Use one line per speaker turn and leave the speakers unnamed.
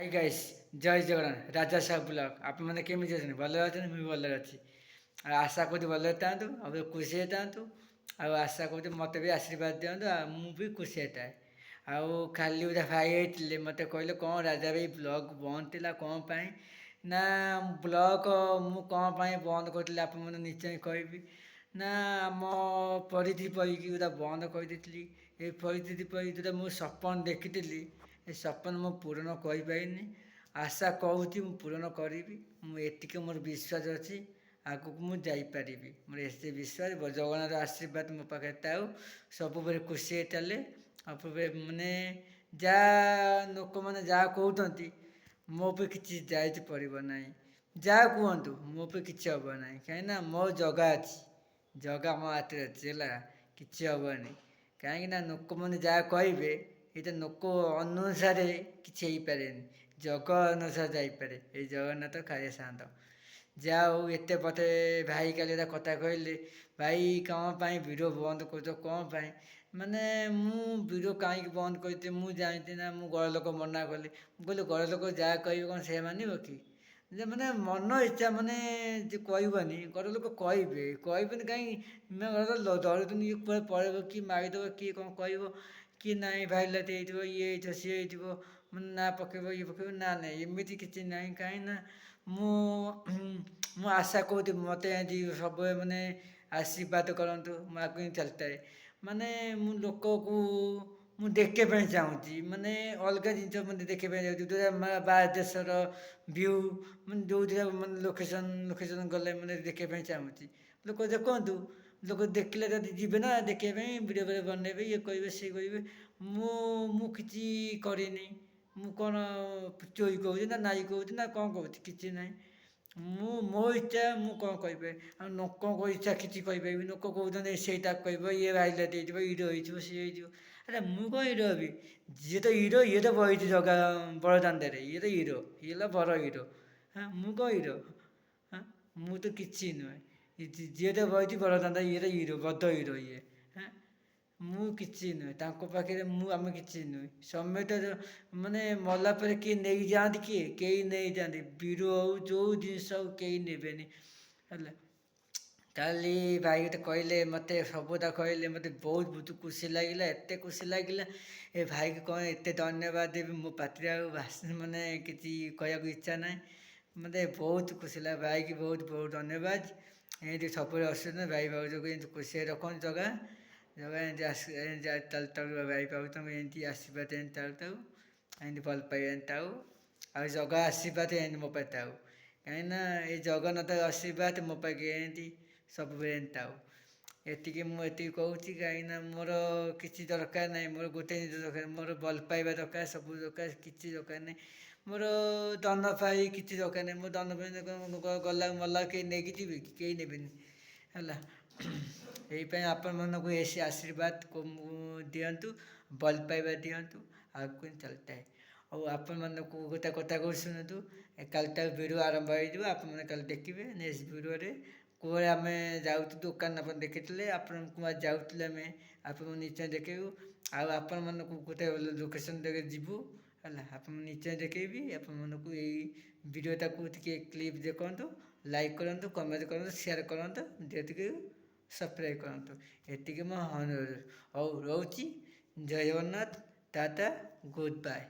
High guys, ଜୟ ଜଗନ୍ନାଥ। ରାଜା Sahu blog ଆପଣମାନେ କେମିତି ଅଛନ୍ତି? ଭଲରେ ଅଛନ୍ତି? ମୁଁ ବି ଭଲରେ ଅଛି। ଆଉ ଆଶା କରୁଛି ଭଲରେ ଥାଆନ୍ତୁ, ଆଉ ଖୁସି ହେଇଥାନ୍ତୁ। ଆଉ ଆଶା କରୁଛି ମୋତେ ବି ଆଶୀର୍ବାଦ ଦିଅନ୍ତୁ, ଆଉ ମୁଁ ବି ଖୁସି ହେଇଥାଏ। ଆଉ କାଲି ଗୋଟେ ଭାଇ ହେଇଥିଲେ, ମୋତେ କହିଲେ କ'ଣ ରାଜା ଭାଇ ବ୍ଲଗ ବନ୍ଦ ଥିଲା କ'ଣ ପାଇଁ? ନା ବ୍ଲଗ ମୁଁ କ'ଣ ପାଇଁ ବନ୍ଦ କରିଥିଲି ଆପଣମାନେ ନିଶ୍ଚୟ କହିବି। ନା ଆମ ପରିଧି ପରିକି ଗୋଟେ ବନ୍ଦ କରିଦେଇଥିଲି। ଏ ପରିସ୍ଥିତି ପରି ଯେଉଁଟା ମୁଁ ସ୍ୱପ୍ନ ଦେଖିଥିଲି, ଏ ସ୍ୱପ୍ନ ମୁଁ ପୂରଣ କରିପାରିନି। ଆଶା କରୁଛି ମୁଁ ପୂରଣ କରିବି। ମୁଁ ଏତିକି ମୋର ବିଶ୍ୱାସ ଅଛି, ଆଗକୁ ମୁଁ ଯାଇପାରିବି। ମୋର ଏତେ ବିଶ୍ୱାସ, ଜଗନ୍ନାଥର ଆଶୀର୍ବାଦ ମୋ ପାଖରେ ଥାଉ। ସବୁବେଳେ ଖୁସି ହେଇ ଚାଲେ। ସବୁବେଳେ ମାନେ ଯାହା ଲୋକମାନେ ଯାହା କହୁଛନ୍ତି, ମୋ ଉପରେ କିଛି ଦାୟିତ୍ୱ ପଡ଼ିବ ନାହିଁ। ଯାହା କୁହନ୍ତୁ ମୋ ଉପରେ କିଛି ହେବ ନାହିଁ, କାହିଁକିନା ମୋ ଜଗା ଅଛି। ଜଗା ମୋ ହାତରେ ଅଛି ହେଲା, କିଛି ହେବନି। କାହିଁକିନା ଲୋକମାନେ ଯାହା କହିବେ, ଏଇଟା ଲୋକ ଅନୁସାରେ କିଛି ହେଇପାରେନି, ଜଗ ଅନୁସାରେ ଯାଇପାରେ। ଏଇ ଜଗନ୍ନାଥ କାଳିଆ ସାନ୍ତ। ଯାହା ହଉ ଏତେ ପଥେ ଭାଇ କାଲି ଗୋଟେ କଥା କହିଲେ, ଭାଇ କ'ଣ ପାଇଁ ଭିଡ଼ିଓ ବନ୍ଦ କରୁଛ କ'ଣ ପାଇଁ? ମାନେ ମୁଁ ଭିଡ଼ିଓ କାହିଁକି ବନ୍ଦ କରିଛି ମୁଁ ଜାଣିଛି ନା। ମୁଁ ଘର ଲୋକ ମନା କଲି, ମୁଁ କହିଲି ଘର ଲୋକ ଯାହା କହିବେ କ'ଣ ସେ ମାନିବ କି? ଯେ ମାନେ ମନ ଇଚ୍ଛା ମାନେ ଯେ କହିବନି, ଘର ଲୋକ କହିବେ, କହିବେନି କାହିଁକି? ଘର ଧରୁଛନ୍ତି ଇଏ କୁଆଡ଼େ ପଳେଇବ, କି ମାରିଦେବ, କିଏ କ'ଣ କହିବ, କି ନାଇଁ ଭାଇଲାଇଟ୍ ହେଇଥିବ, ଇଏ ହେଇଥିବ, ସିଏ ହେଇଥିବ, ମାନେ ନା ପକେଇବ ଇଏ ପକେଇବ, ନା ନାଇଁ ଏମିତି କିଛି ନାହିଁ। କାହିଁକି ନା ମୁଁ ଆଶା କରୁଛି ମୋତେ ଏମିତି ସବୁବେଳେ ମାନେ ଆଶୀର୍ବାଦ କରନ୍ତୁ, ମୁଁ ଆଗକୁ ହିଁ ଚାଲିଥାଏ। ମାନେ ମୁଁ ଲୋକକୁ ମୁଁ ଦେଖିବା ପାଇଁ ଚାହୁଁଛି, ମାନେ ଅଲଗା ଜିନିଷ ମାନେ ଦେଖିବା ପାଇଁ ଚାହୁଁଛି, ଯେଉଁଟା ବାହାର ଦେଶର ଭିୟୁ, ମାନେ ଯେଉଁଥିରେ ମାନେ ଲୋକେସନ୍ ଗଲେ ମାନେ ଦେଖିବା ପାଇଁ ଚାହୁଁଛି। ଲୋକ ଦେଖନ୍ତୁ, ଲୋକ ଦେଖିଲେ ଯଦି ଯିବେ ନା ଦେଖିବା ପାଇଁ, ଭିଡ଼ିଓ ଫିଡ଼ିଓ ବନେଇବେ, ଇଏ କରିବେ ସିଏ କରିବେ। ମୁଁ କିଛି କରିନି। ମୁଁ କ'ଣ ଚୋରି କରୁଛି ନା ନାଇ କରୁଛି ନା କ'ଣ କରୁଛି? କିଛି ନାହିଁ। ମୁଁ ମୋ ଇଚ୍ଛା ମୁଁ କ'ଣ କହିପାରିବି? ଆଉ ଲୋକଙ୍କ ଇଚ୍ଛା କିଛି କହିପାରିବି? ଲୋକ କହୁଛନ୍ତି ସେଇଟା କହିବ, ଇଏ ହାଇଲାଇଟ୍ ହେଇଯିବ, ହିରୋ ହେଇଯିବ, ସିଏ ହେଇଯିବ। ଆରେ ମୁଁ କ'ଣ ହିରୋ ହେବି? ଯିଏ ତ ହିରୋ, ଇଏ ତ ବହିଛି ଜଗା ବଡ଼ଦାଣ୍ଡରେ, ଇଏ ତ ହିରୋ, ଇଏ ହେଲା ବଡ଼ ହିରୋ। ହଁ ମୁଁ କ'ଣ ହିରୋ? ହଁ ମୁଁ ତ କିଛି ନୁହେଁ। ଯିଏ ତ ବହିଛି ବଡ଼ଦାଣ୍ଡରେ, ଇଏ ତ ହିରୋ, ବଡ଼ ହିରୋ ଇଏ। ହଁ ମୁଁ କିଛି ନୁହେଁ ତାଙ୍କ ପାଖରେ, ଆମେ କିଛି ନୁହେଁ। ସମେତ ମାନେ ମଲା ପରେ କିଏ ନେଇଯାଆନ୍ତି, କିଏ କେହି ନେଇଯାଆନ୍ତି। ଭିଡ଼ିଓ ହଉ ଯେଉଁ ଜିନିଷ ହଉ କେହି ନେବେନି ହେଲା। କାଲି ଭାଇ ଗୋଟେ କହିଲେ, ମୋତେ ସବୁଟା କହିଲେ, ମୋତେ ବହୁତ ବହୁତ ଖୁସି ଲାଗିଲା। ଏତେ ଖୁସି ଲାଗିଲା, ଏ ଭାଇକି କ'ଣ ଏତେ ଧନ୍ୟବାଦ ଦେବି, ମୋ ପାଟିରେ ଆଉ ମାନେ କିଛି କହିବାକୁ ଇଚ୍ଛା ନାହିଁ। ମୋତେ ବହୁତ ଖୁସି ଲାଗେ, ଭାଇକି ବହୁତ ବହୁତ ଧନ୍ୟବାଦ। ଏମିତି ସବୁବେଳେ ଅସୁବିଧା ଭାଇ ଭାଉଜକୁ ଏମିତି ଖୁସିରେ ରଖନ୍ତୁ ଜଗା। ଜଗା ଏମିତି ଚାଲୁଥାଉ, ଭାଇ ଭାଉଜ ତମେ ଏମିତି ଆଶୀର୍ବାଦ ଏମିତି ଚାଲୁଥାଉ, ଏମିତି ଭଲ ପାଇବା ଏମିତି ଥାଉ। ଆଉ ଜଗା ଆଶୀର୍ବାଦ ଏମିତି ମୋ ପାଇଁ ଥାଉ। କାହିଁକିନା ଏଇ ଜଗନ୍ନାଥ ଆଶୀର୍ବାଦ ମୋ ପାଖେ ଏମିତି ସବୁବେଳେ ଏମିତି ଥାଉ। ଏତିକି କହୁଛି, କାହିଁକିନା ମୋର କିଛି ଦରକାର ନାହିଁ। ମୋର ଗୋଟେ ଜିନିଷ ଦରକାର, ମୋର ଭଲ ପାଇବା ଦରକାର, ସବୁ ଦରକାର, କିଛି ଦରକାର ନାହିଁ। ମୋର ଧନ ପାଇ କିଛି ଦରକାର ନାହିଁ। ମୋ ଧନ ପାଇ ଗଲା ମଲା କେହି ନେଇକି ଯିବେ କି? କେହି ନେବେନି ହେଲା। ଏଇପାଇଁ ଆପଣମାନଙ୍କୁ ଏ ଆଶୀର୍ବାଦ ଦିଅନ୍ତୁ, ଭଲ ପାଇବା ଦିଅନ୍ତୁ, ଆଗକୁ ଚାଲିଥାଏ। ଆଉ ଆପଣମାନଙ୍କୁ ଗୋଟେ କଥା କହୁଛି ଶୁଣନ୍ତୁ। କାଲିଠାରୁ ଭିଡ଼ିଓ ଆରମ୍ଭ ହେଇଯିବ, ଆପଣମାନେ କାଲି ଦେଖିବେ ନେକ୍ସଟ ଭିଡ଼ିଓରେ। କୁଆଡ଼େ ଆମେ ଯାଉଛୁ ଦୋକାନ ଆପଣ ଦେଖିଥିଲେ, ଆପଣ କୁଆଡ଼େ ଯାଉଥିଲେ ଆମେ ଆପଣଙ୍କୁ ନିଶ୍ଚୟ ଦେଖେଇବୁ। ଆଉ ଆପଣମାନଙ୍କୁ ଗୋଟେ ଲୋକେସନ୍ ଦେଖେ ଯିବୁ ହେଲା, ଆପଣ ନିଶ୍ଚୟ ଦେଖେଇବି। ଆପଣମାନଙ୍କୁ ଏଇ ଭିଡ଼ିଓଟାକୁ ଟିକେ କ୍ଲିପ୍ ଦେଖନ୍ତୁ, ଲାଇକ୍ କରନ୍ତୁ, କମେଣ୍ଟ କରନ୍ତୁ, ସେୟାର କରନ୍ତୁ, ଯେତିକି ସବସ୍କ୍ରାଇବ୍ କରନ୍ତୁ। ଏତିକି ମୋ ଅନୁରୋଧ। ହଉ ରହୁଛି। ଜୟ ଜଗନ୍ନାଥ, ଟାଟା, ଗୁଡ୍ ବାଏ।